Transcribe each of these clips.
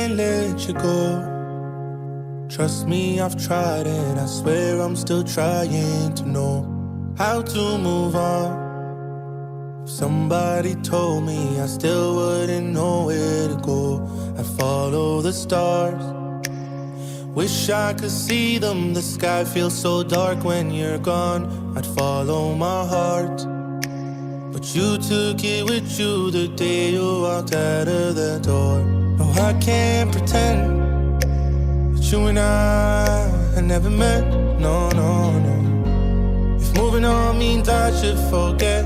can't let you go. Trust me, I've tried it. I swear I'm still trying to know how to move on. If somebody told me, I still wouldn't know where to go. I'd follow the stars. Wish I could see them. The sky feels so dark when you're gone. I'd follow my heart, but you took it with you the day you walked out of the door. No, I can't pretend that you and I had never met. No, no, no. If moving on means I should forget,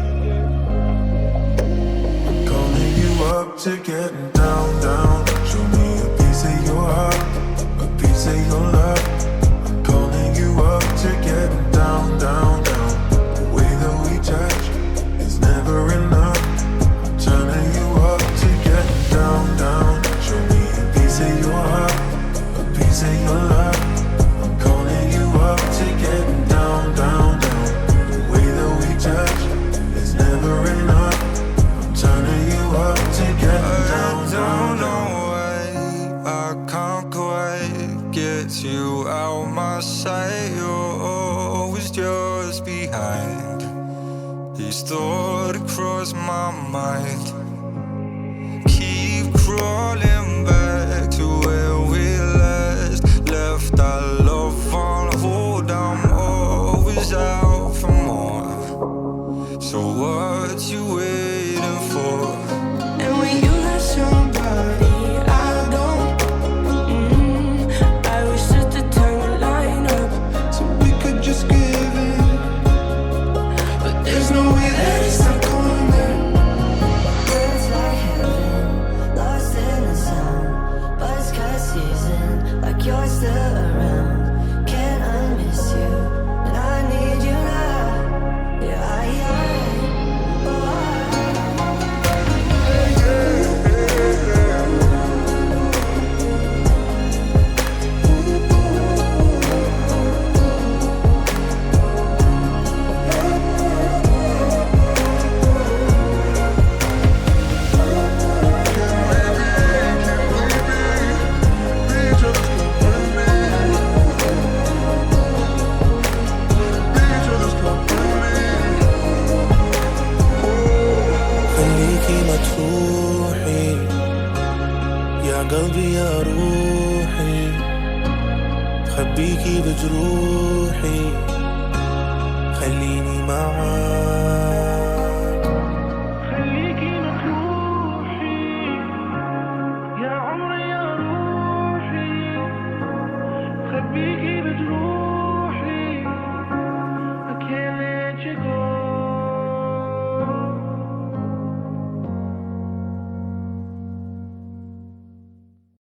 I'm calling you up to getting down, down. Show me a piece of your heart, a piece of your love. I'm calling you up to getting down, down, down. The way that we touch is never enough. I'm turning you up to getting down, down. Show me a piece of your heart, a piece of your love. I'm calling you up to getting down, down, down. The way that we touch is never enough. I'm turning you up to getting down, down, down. I can't quite get you out my sight. You're always just behind. These thoughts across my mind keep crawling back to where we last left our love on hold. I'm always out for more. So what you waiting for? And when you love somebody, I don't. I wish that the time would line up so we could just give in. But there's no way that it's not coming. It's like heaven, lost in the sound. Buzzcut season, like you're still around. Can't unmiss you, and I need you now. Yeah, خليكي ما تروحي يا قلبي يا روحي. خبيكي بجروحي خليني معاك. خليكي ما تروحي يا عمري يا روحي. خبيكي بجروحي